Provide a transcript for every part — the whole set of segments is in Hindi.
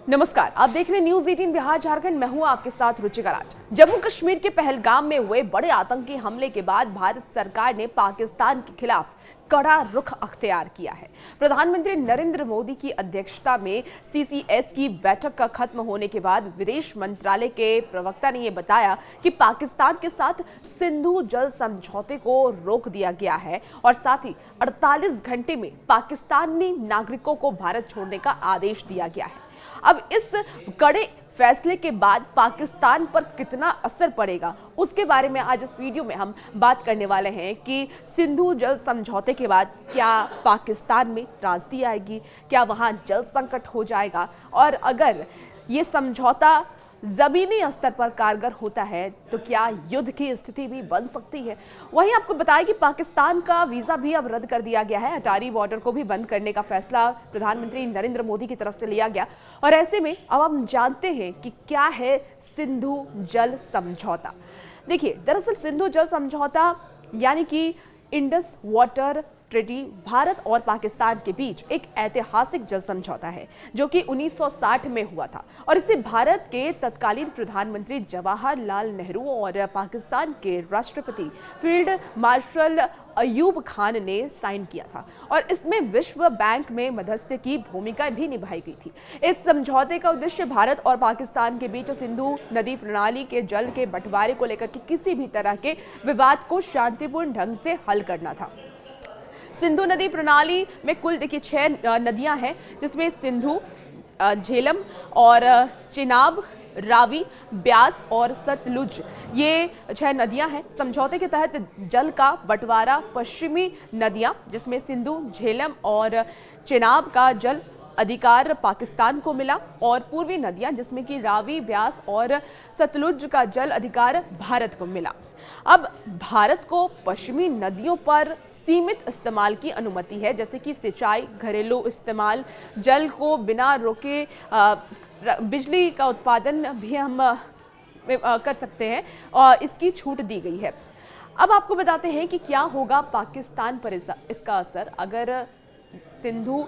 नमस्कार, आप देख रहे हैं न्यूज 18 बिहार झारखंड। मैं हूं आपके साथ रुचिका राज। जम्मू कश्मीर के पहलगाम में हुए बड़े आतंकी हमले के बाद भारत सरकार ने पाकिस्तान के खिलाफ कड़ा रुख अख्तियार किया है। प्रधानमंत्री नरेंद्र मोदी की अध्यक्षता में सीसीएस की बैठक का खत्म होने के बाद विदेश मंत्रालय के प्रवक्ता ने यह बताया कि पाकिस्तान के साथ सिंधु जल समझौते को रोक दिया गया है और साथ ही 48 घंटे में पाकिस्तानी नागरिकों को भारत छोड़ने का आदेश दिया गया है। अब इस कड़े फैसले के बाद पाकिस्तान पर कितना असर पड़ेगा, उसके बारे में आज इस वीडियो में हम बात करने वाले हैं कि सिंधु जल समझौते के बाद क्या पाकिस्तान में त्रासदी आएगी, क्या वहां जल संकट हो जाएगा, और अगर ये समझौता जमीनी स्तर पर कारगर होता है तो क्या युद्ध की स्थिति भी बन सकती है। वहीं आपको बताया कि पाकिस्तान का वीजा भी अब रद्द कर दिया गया है। अटारी बॉर्डर को भी बंद करने का फैसला प्रधानमंत्री नरेंद्र मोदी की तरफ से लिया गया। और ऐसे में अब हम जानते हैं कि क्या है सिंधु जल समझौता। देखिए, दरअसल सिंधु जल समझौता यानी कि इंडस वाटर ट्रीटी भारत और पाकिस्तान के बीच एक ऐतिहासिक जल समझौता है जो कि 1960 में हुआ था और इसे भारत के तत्कालीन प्रधानमंत्री जवाहरलाल नेहरू और पाकिस्तान के राष्ट्रपति फील्ड मार्शल अयूब खान ने साइन किया था और इसमें विश्व बैंक में मध्यस्थता की भूमिका भी निभाई गई थी। इस समझौते का उद्देश्य भारत और पाकिस्तान के बीच सिंधु नदी प्रणाली के जल के बंटवारे को लेकर के किसी भी तरह के विवाद को शांतिपूर्ण ढंग से हल करना था। सिंधु नदी प्रणाली में कुल देखिए 6 नदियां हैं, जिसमें सिंधु, झेलम और चिनाब, रावी, ब्यास और सतलुज, ये 6 नदियां हैं। समझौते के तहत जल का बंटवारा पश्चिमी नदियां जिसमें सिंधु, झेलम और चिनाब का जल अधिकार पाकिस्तान को मिला और पूर्वी नदियां जिसमें कि रावी, ब्यास और सतलुज का जल अधिकार भारत को मिला। अब भारत को पश्चिमी नदियों पर सीमित इस्तेमाल की अनुमति है, जैसे कि सिंचाई, घरेलू इस्तेमाल, जल को बिना रोके बिजली का उत्पादन भी हम कर सकते हैं और इसकी छूट दी गई है। अब आपको बताते हैं कि क्या होगा पाकिस्तान पर इसका असर अगर सिंधु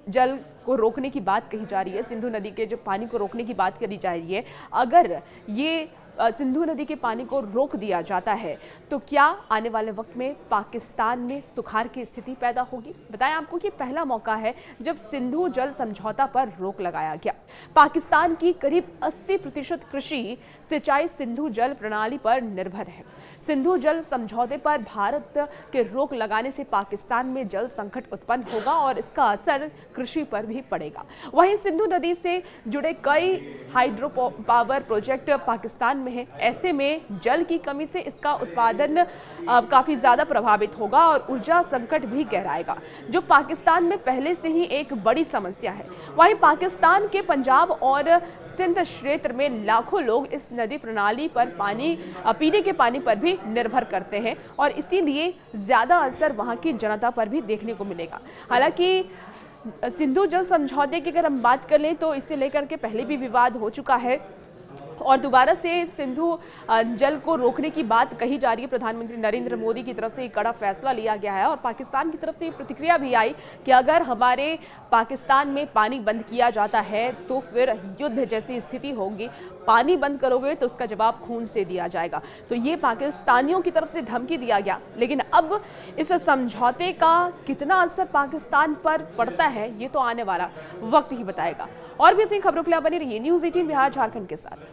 जल को रोकने की बात कही जा रही है, सिंधु नदी के जो पानी को रोकने की बात करी जा रही है। अगर ये सिंधु नदी के पानी को रोक दिया जाता है तो क्या आने वाले वक्त में पाकिस्तान में सुखाड़ की स्थिति पैदा होगी। बताएं आपको कि पहला मौका है जब सिंधु जल समझौता पर रोक लगाया गया। पाकिस्तान की करीब 80% कृषि सिंचाई सिंधु जल प्रणाली पर निर्भर है। सिंधु जल समझौते पर भारत के रोक लगाने से पाकिस्तान में जल संकट उत्पन्न होगा और इसका असर कृषि पर भी पड़ेगा। वहीं सिंधु नदी से जुड़े कई हाइड्रो पावर प्रोजेक्ट पाकिस्तान में है। ऐसे में जल की कमी से इसका उत्पादन काफी ज्यादा प्रभावित होगा और ऊर्जा संकट भी गहराएगा, जो पाकिस्तान में पहले से ही एक बड़ी समस्या है। वहीं पाकिस्तान के पंजाब और सिंध क्षेत्र में लाखों लोग इस नदी प्रणाली पर पीने के पानी पर भी निर्भर करते हैं और इसीलिए ज्यादा असर वहां की जनता पर भी देखने को मिलेगा। हालांकि सिंधु जल समझौते की अगर हम बात कर लें तो इसे लेकर के पहले भी विवाद हो चुका है और दोबारा से सिंधु जल को रोकने की बात कही जा रही है। प्रधानमंत्री नरेंद्र मोदी की तरफ से एक कड़ा फैसला लिया गया है और पाकिस्तान की तरफ से प्रतिक्रिया भी आई कि अगर हमारे पाकिस्तान में पानी बंद किया जाता है तो फिर युद्ध जैसी स्थिति होगी। पानी बंद करोगे तो उसका जवाब खून से दिया जाएगा। तो ये पाकिस्तानियों की तरफ से धमकी दिया गया, लेकिन अब इस समझौते का कितना असर पाकिस्तान पर पड़ता है ये तो आने वाला वक्त ही बताएगा। और भी ऐसी खबरों के लिए बने रहिए न्यूज 18 बिहार झारखंड के साथ।